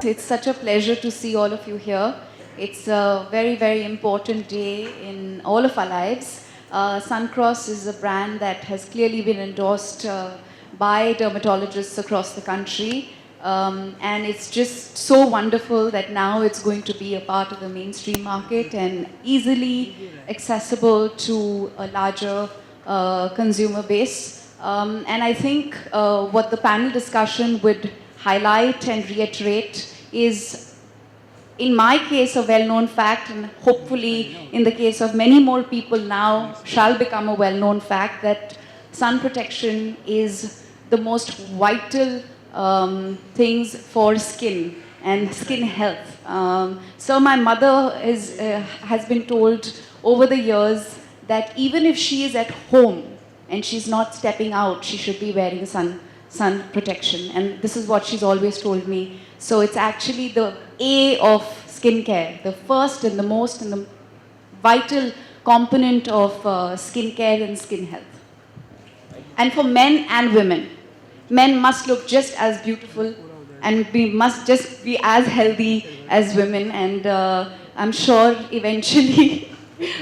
It's such a pleasure to see all of you here. It's a very, very important day in all of our lives. Suncross is a brand that has clearly been endorsed by dermatologists across the country. And it's just so wonderful that now it's going to be a part of the mainstream market and easily accessible to a larger consumer base. And I think what the panel discussion would highlight and reiterate is, in my case, a well-known fact, and hopefully in the case of many more people now shall become a well-known fact, that sun protection is the most vital things for skin and skin health. So my mother has been told over the years that even if she is at home and she's not stepping out, she should be wearing sun protection. And this is what she's always told me. So it's actually the A of skincare, the first and the most and the vital component of skincare and skin health. And for men and women, men must look just as beautiful and we must just be as healthy as women. And I'm sure eventually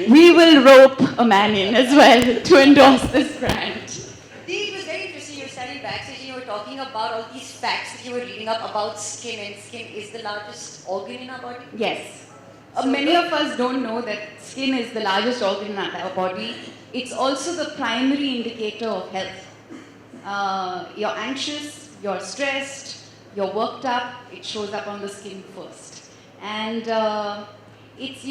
we will rope a man in as well to endorse this brand. It was very interesting. You were standing backstage and you were talking about all these facts that you were reading up about skin, and skin is the largest organ in our body. Yes. Many of us don't know that skin is the largest organ in our body. It's also the primary indicator of health. You're anxious, you're stressed, you're worked up, it shows up on the skin first. And it's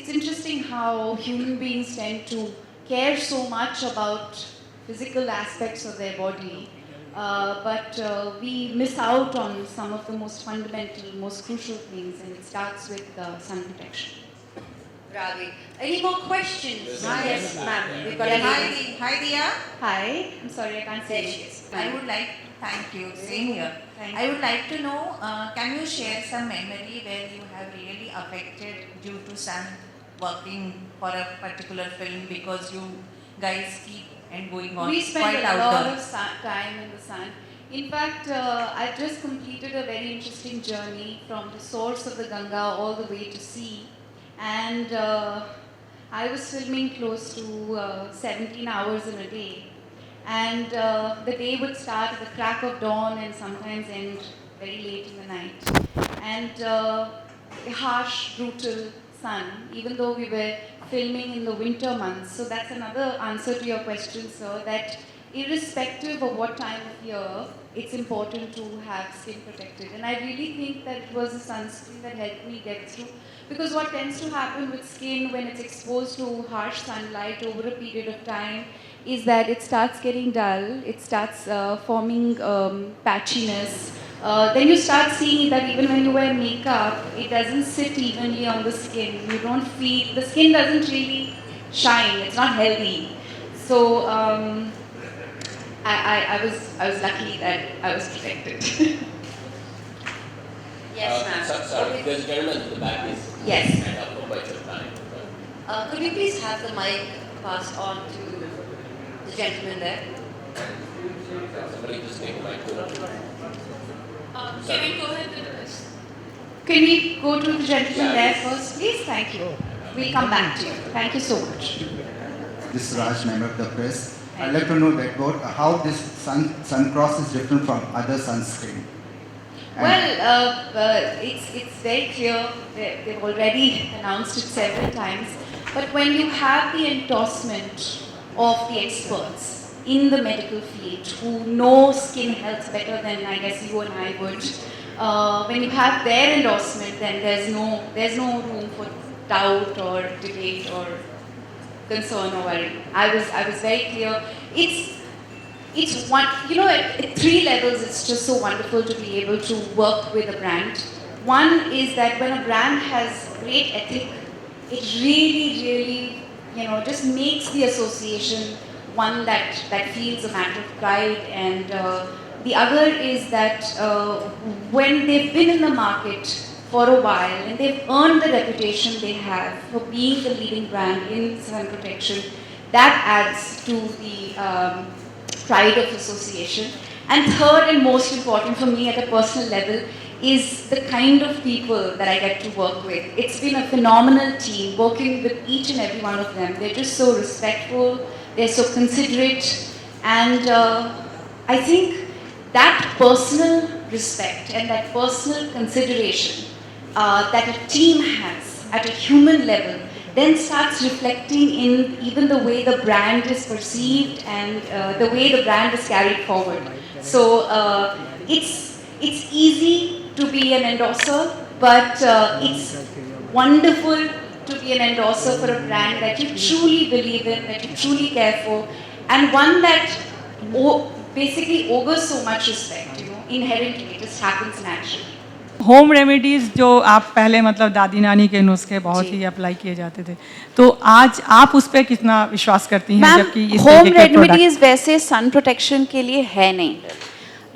interesting how human beings tend to care so much about physical aspects of their body, but we miss out on some of the most fundamental, most crucial things, and it starts with sun protection. Ravi, any more questions? Yes, ma'am. We've got Hi, Diya. Hi, I'm sorry, I can't There see she you. is. I would like to thank you. Same here. Thank I would like to know, can you share some memory where you have really affected due to sun working for a particular film, because you guys keep and going on We spend quite a lot outdoor? of time in the sun. In fact, I've just completed a very interesting journey from the source of the Ganga all the way to sea. And I was filming close to 17 hours in a day. And the day would start at the crack of dawn and sometimes end very late in the night. And harsh, brutal sun, even though we were filming in the winter months. So that's another answer to your question, sir, that irrespective of what time of year, it's important to have skin protected. And I really think that it was the sunscreen that helped me get through. Because what tends to happen with skin when it's exposed to harsh sunlight over a period of time is that it starts getting dull, it starts forming patchiness. Then you start seeing that even when you wear makeup, it doesn't sit evenly on the skin. You don't feel, the skin doesn't really shine, it's not healthy. So I was lucky that I was protected. Yes, ma'am. Sorry, there's a gentleman in the back. He's Yes. hand up for quite some time. Could we please have the mic passed on to the gentleman there? Somebody just take a mic. Can we go ahead with this? Can we go to the gentleman there Yeah. first, please? Thank you. We'll come back to you. Thank you so much. This is Raj, member of the press. I'd like to know that about how this Suncross is different from other sunscreen. And Well, it's very clear. They've already announced it several times. But when you have the endorsement of the experts in the medical field who know skin health better than I guess you and I would, when you have their endorsement, then there's no room for doubt or debate or concern or worry. I was very clear. It's one, at three levels, it's just so wonderful to be able to work with a brand. One is that when a brand has great ethic, it really, just makes the association one that feels a matter of pride. And the other is that when they've been in the market for a while and they've earned the reputation they have for being the leading brand in sun protection, that adds to the pride of association. And third and most important for me at a personal level is the kind of people that I get to work with. It's been a phenomenal team working with each and every one of them. They're just so respectful, they're so considerate, and I think that personal respect and that personal consideration that a team has at a human level then starts reflecting in even the way the brand is perceived and the way the brand is carried forward. So it's easy to be an endorser, but it's wonderful to be an endorser for a brand that you truly believe in, that you truly care for, and one that basically augurs so much respect, you know, inherently. It just happens naturally. Home remedies जो आप पहले मतलब दादी नानी के नुस्खे बहुत ही apply किए जाते थे, तो आज आप उस पर कितना विश्वास करती हैं? जबकि इस होम तरीके के रेमेडीज वैसे सन प्रोटेक्शन के लिए है नहीं.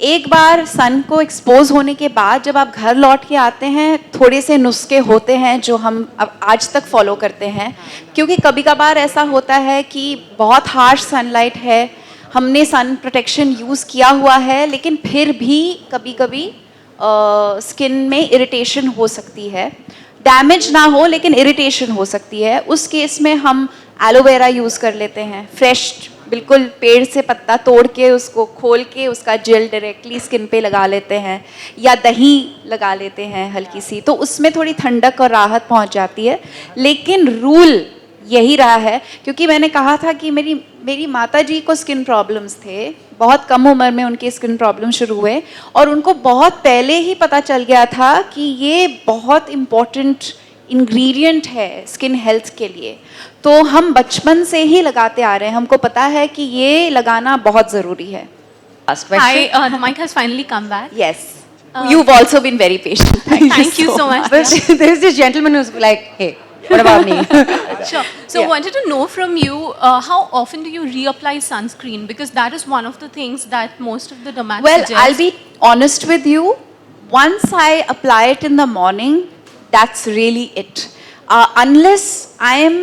एक बार सन को एक्सपोज होने के बाद जब आप घर लौट के आते हैं, थोड़े से नुस्खे होते हैं जो हम अब आज तक फॉलो करते हैं, क्योंकि कभी कभार ऐसा होता है कि बहुत हार्श सनलाइट है, हमने सन प्रोटेक्शन यूज़ किया हुआ है, लेकिन फिर भी कभी कभी स्किन में इरिटेशन हो सकती है. डैमेज ना हो लेकिन इरिटेशन हो सकती है. उस केस में हम एलोवेरा यूज़ कर लेते हैं, फ्रेश बिल्कुल पेड़ से पत्ता तोड़ के उसको खोल के उसका जेल डायरेक्टली स्किन पे लगा लेते हैं, या दही लगा लेते हैं हल्की सी, तो उसमें थोड़ी ठंडक और राहत पहुंच जाती है. लेकिन रूल यही रहा है, क्योंकि मैंने कहा था कि मेरी माता जी को स्किन प्रॉब्लम्स थे, बहुत कम उम्र में उनके स्किन प्रॉब्लम शुरू हुए और उनको बहुत पहले ही पता चल गया था कि ये बहुत इम्पोर्टेंट इंग्रेडिएंट है स्किन हेल्थ के लिए. तो हम बचपन से ही लगाते आ रहे हैं, हमको पता है कि ये लगाना बहुत ज़रूरी है. Hi, the mic has finally come back. Yes. You've also been very patient. Thank you so much. There's this gentleman who's like, hey, what about me? Sure. So, wanted to know from you, how often do you reapply sunscreen? Because that is one of the things that most of the dermats Well, suggest. I'll be honest with you. Once I apply it in the morning, that's really it. Unless I am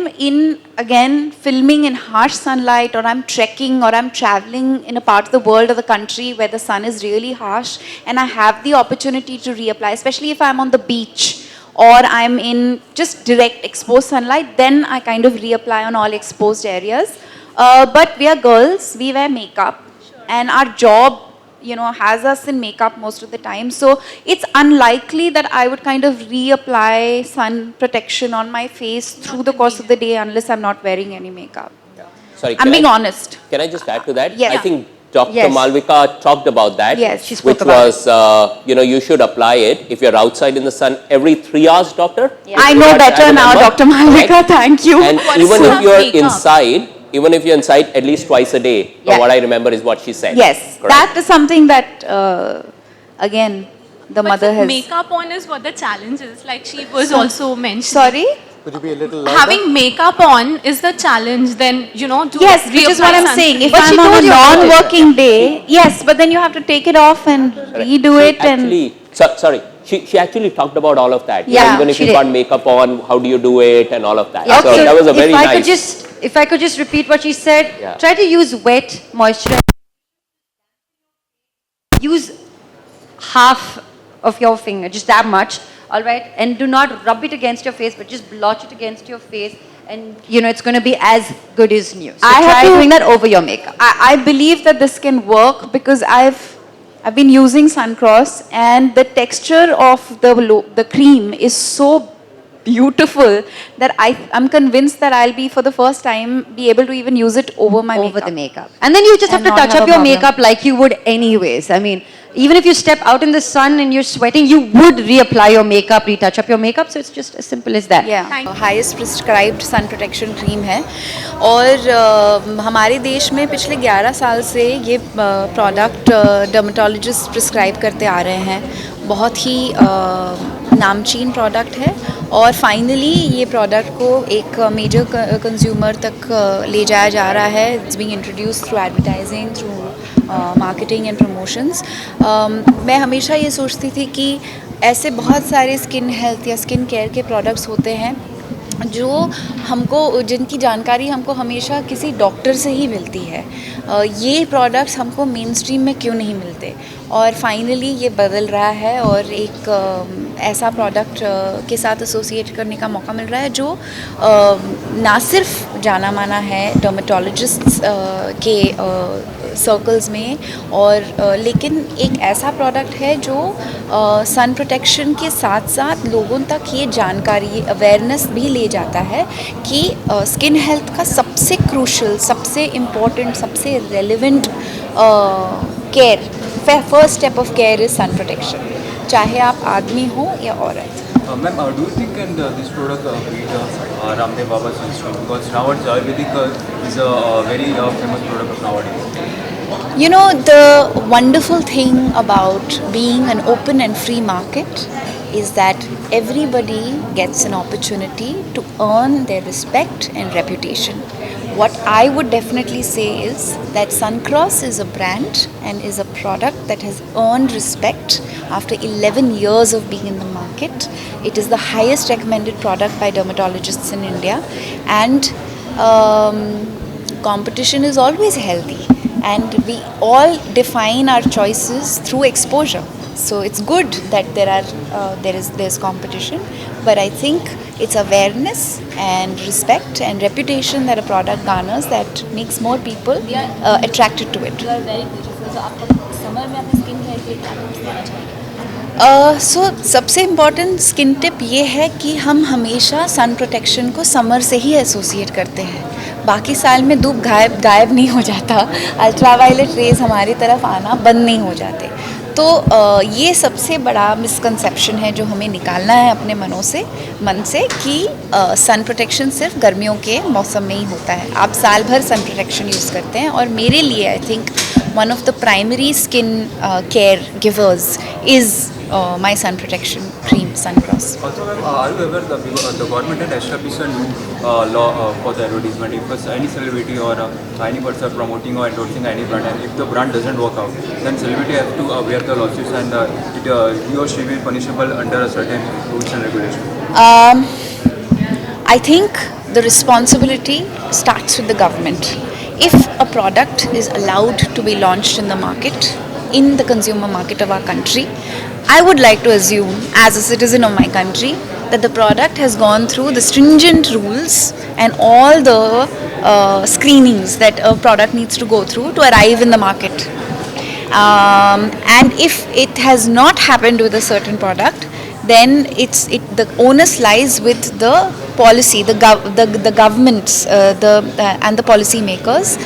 again filming in harsh sunlight, or I'm trekking, or I'm traveling in a part of the world or the country where the sun is really harsh, and I have the opportunity to reapply, especially if I'm on the beach or I'm in just direct exposed sunlight, then I kind of reapply on all exposed areas. But we are girls, we wear makeup, and our job, you know, has us in makeup most of the time. So it's unlikely that I would kind of reapply sun protection on my face through the course of the day unless I'm not wearing any makeup. Sorry, I'm being honest. Can I just add to that? Yes. I think Dr. Yes. Malvika talked about that. Yes, she spoke which about was, you know, you should apply it if you're outside in the sun every 3 hours, doctor. Yeah. I know better now, remember. Dr. Malvika. Right? Thank you. And What even is if you're makeup? inside, at least twice a day, Yeah. from what I remember is what she said. Yes, Correct. that is something that, again, the but mother with has. makeup on is what the challenge is. Like she was also mentioning. Sorry? Could you be a little louder? Having makeup on is the challenge. Then you know. To Yes, which is what I'm reapply saying. If sunscreen. But she I'm on a told you about it. non-working day, yes, but then you have to take it off and redo She it and. actually, sorry, she actually talked about all of that. Yeah, Even if she you did. got makeup on, how do you do it and all of that. Yeah, So that was a very if nice. If I could just repeat what she said, Yeah. try to use wet moisturizer. Use half of your finger, just that much, all right? And do not rub it against your face, but just blotch it against your face, and you know it's going to be as good as new. So I have try to- doing that over your makeup. I believe that this can work because I've been using Suncross, and the texture of the cream is so beautiful that I'm convinced that I'll be for the first time be able to even use it over my Over makeup. the makeup. And then you just have And to not touch have up a your problem. makeup like you would anyways. I mean, even if you step out in the sun and you're sweating, you would reapply your makeup, retouch up your makeup. So it's just as simple as that. Yeah, Thank you. Highest prescribed sun protection cream है और हमारे देश में पिछले 11 साल से ये product dermatologist prescribe करते आ रहे हैं. बहुत ही नामचीन प्रोडक्ट है और फाइनली ये प्रोडक्ट को एक मेजर कंज्यूमर तक ले जाया जा रहा है. It's being introduced through advertising, through marketing and promotions. मैं हमेशा ये सोचती थी कि ऐसे बहुत सारे स्किन हेल्थ या स्किन केयर के प्रोडक्ट्स होते हैं जो हमको, जिनकी जानकारी हमको हमेशा किसी डॉक्टर से ही मिलती है. ये प्रोडक्ट्स हमको मेन स्ट्रीम में क्यों नहीं मिलते? और फाइनली ये बदल रहा है और एक ऐसा प्रोडक्ट के साथ एसोसिएट करने का मौका मिल रहा है जो ना सिर्फ जाना माना है डर्मेटोलॉजिस्ट्स के सर्कल्स में और लेकिन एक ऐसा प्रोडक्ट है जो सन प्रोटेक्शन के साथ साथ लोगों तक ये जानकारी अवेयरनेस भी ले जाता है कि स्किन हेल्थ का सबसे क्रूशल, सबसे इम्पोर्टेंट, सबसे relevant care, first step of care is sun protection, चाहे आप आदमी हो या औरत. Ma'am, do you think can this product beat Ramdev Baba's sunscreen? Because nowadays Ayurvedic is a very famous product nowadays. You know, the wonderful thing about being an open and free market is that everybody gets an opportunity to earn their respect and reputation. What I would definitely say is that Suncross is a brand and is a product that has earned respect after 11 years of being in the market. It is the highest recommended product by dermatologists in India, and competition is always healthy, and we all define our choices through exposure. So it's good that there's competition, but I think it's awareness and respect and reputation that a product garners that makes more people attracted to it. You are very beautiful. So आपको summer में अपने skin care के लिए क्या tips देना चाहेंगे? सो सबसे important skin tip ये है कि हम हमेशा सन प्रोटेक्शन को समर से ही एसोसिएट करते हैं. बाकी साल में धूप गायब नहीं हो जाता, अल्ट्रावायलेट रेज हमारी तरफ आना बंद नहीं हो जाते. तो ये सबसे बड़ा मिसकंसेप्शन है जो हमें निकालना है अपने मन से कि सन प्रोटेक्शन सिर्फ गर्मियों के मौसम में ही होता है. आप साल भर सन प्रोटेक्शन यूज़ करते हैं, और मेरे लिए I think one of the primary skin care givers is my sun protection cream, Suncross. Also, ma'am, are you aware that the government had established a new law for the advertisement? If any celebrity or any person promoting or endorsing any brand, and if the brand doesn't work out, then celebrity has to bear the lawsuits, and he or she will be punishable under a certain rules and regulation. I think the responsibility starts with the government. If a product is allowed to be launched in the market, in the consumer market of our country, I would like to assume, as a citizen of my country, that the product has gone through the stringent rules and all the screenings that a product needs to go through to arrive in the market. And if it has not happened with a certain product, then the onus lies with the policy, the governments, and the policy makers,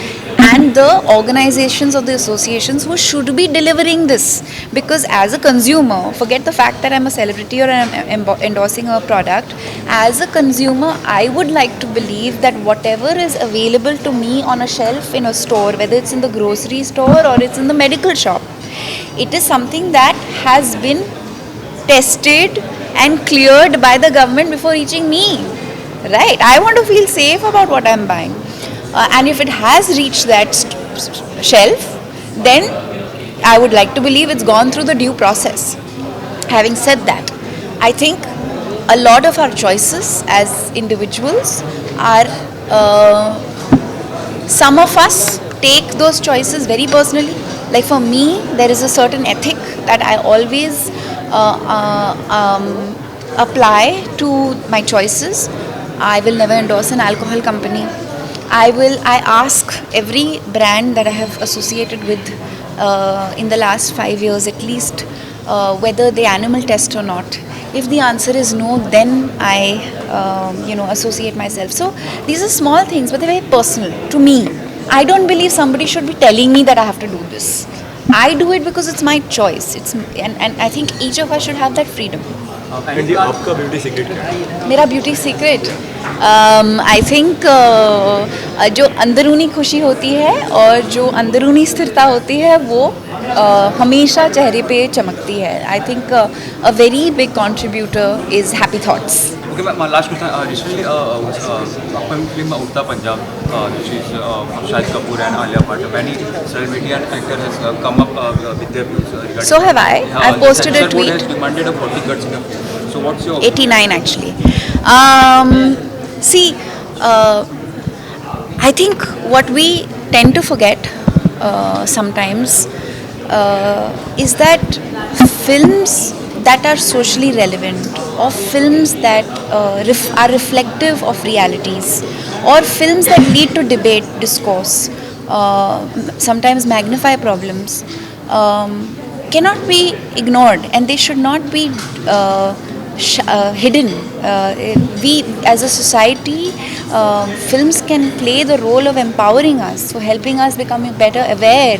and the organizations of the associations who should be delivering this. Because as a consumer, forget the fact that I'm a celebrity or I'm endorsing a product. As a consumer, I would like to believe that whatever is available to me on a shelf in a store, whether it's in the grocery store or it's in the medical shop, it is something that has been tested and cleared by the government before reaching me, right? I want to feel safe about what I'm buying, and if it has reached that shelf, then I would like to believe it's gone through the due process. Having said that, I think a lot of our choices as individuals are some of us take those choices very personally. Like for me, there is a certain ethic that I always apply to my choices. I will never endorse an alcohol company. I ask every brand that I have associated with in the last 5 years at least whether they animal test or not. If the answer is no, then I associate myself. So these are small things, but they're very personal to me. I don't believe somebody should be telling me that I have to do this. I do it because it's my choice. And I think each of us should have that freedom. And आपका beauty secret क्या है? मेरा beauty secret I think जो अंदरूनी खुशी होती है और जो अंदरूनी स्थिरता होती है वो हमेशा चेहरे पे चमकती है. I think a very big contributor is happy thoughts. Okay, my last question. Recently, upcoming film Udta Punjab, which is Shahid Kapoor and Alia Bhatt. Many celebrity and actor has come up with their views regarding. So have I. I've posted a tweet. Has demanded a 40 cuts in the film. So what's your 89 actually. See, I think what we tend to forget sometimes is that films that are socially relevant, or films that are reflective of realities, or films that lead to debate, discourse, sometimes magnify problems, cannot be ignored, and they should not be hidden. We as a society, films can play the role of empowering us, for helping us becoming better aware,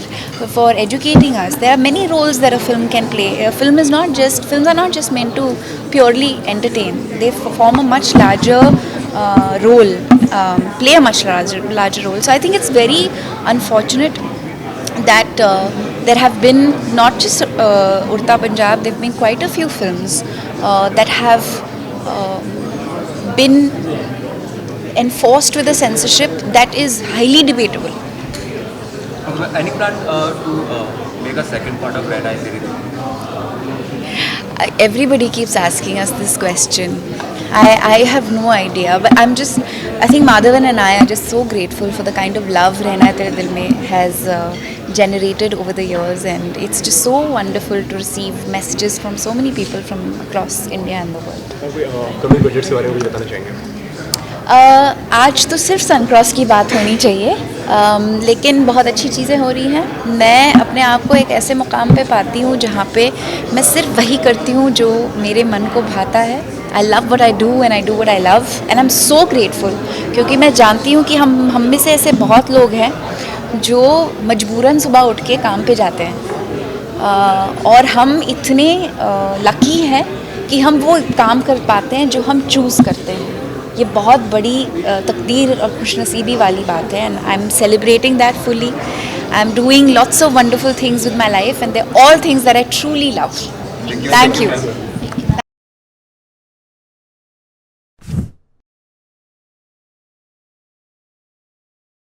for educating us. There are many roles that a film can play. Films are not just meant to purely entertain. They form a much larger role, play a much larger role. So I think it's very unfortunate that there have been not just Urta Punjab, there have been quite a few films that have been enforced with a censorship that is highly debatable. Any plan to make a second part of Red Eye series? Everybody keeps asking us this question. I have no idea, but I think Madhavan and I are just so grateful for the kind of love Rehna Hai Tere Dil Mein has generated over the years, and it's just so wonderful to receive messages from so many people from across India and the world. Coming budget के बारे में कुछ बताना चाहेंगे? आज तो सिर्फ Suncross की बात होनी चाहिए, लेकिन बहुत अच्छी चीज़ें हो रही हैं। मैं अपने आप को एक ऐसे मुकाम पे पाती हूँ जहाँ पे मैं सिर्फ वही करती हूँ जो मेरे मन को भाता है। I love what I do and I do what I love, and I am so grateful, क्योंकि मैं जानती हूँ कि हम में से ऐसे बहुत लोग हैं जो मजबूरन सुबह उठ के काम पे जाते हैं, और हम इतने लकी हैं कि हम वो काम कर पाते हैं जो हम चूज़ करते हैं। ये बहुत बड़ी तकदीर और खुशनसीबी वाली बात है, and I am celebrating that fully. I am doing lots of wonderful things with my life, and they all things that I truly love. Thank you.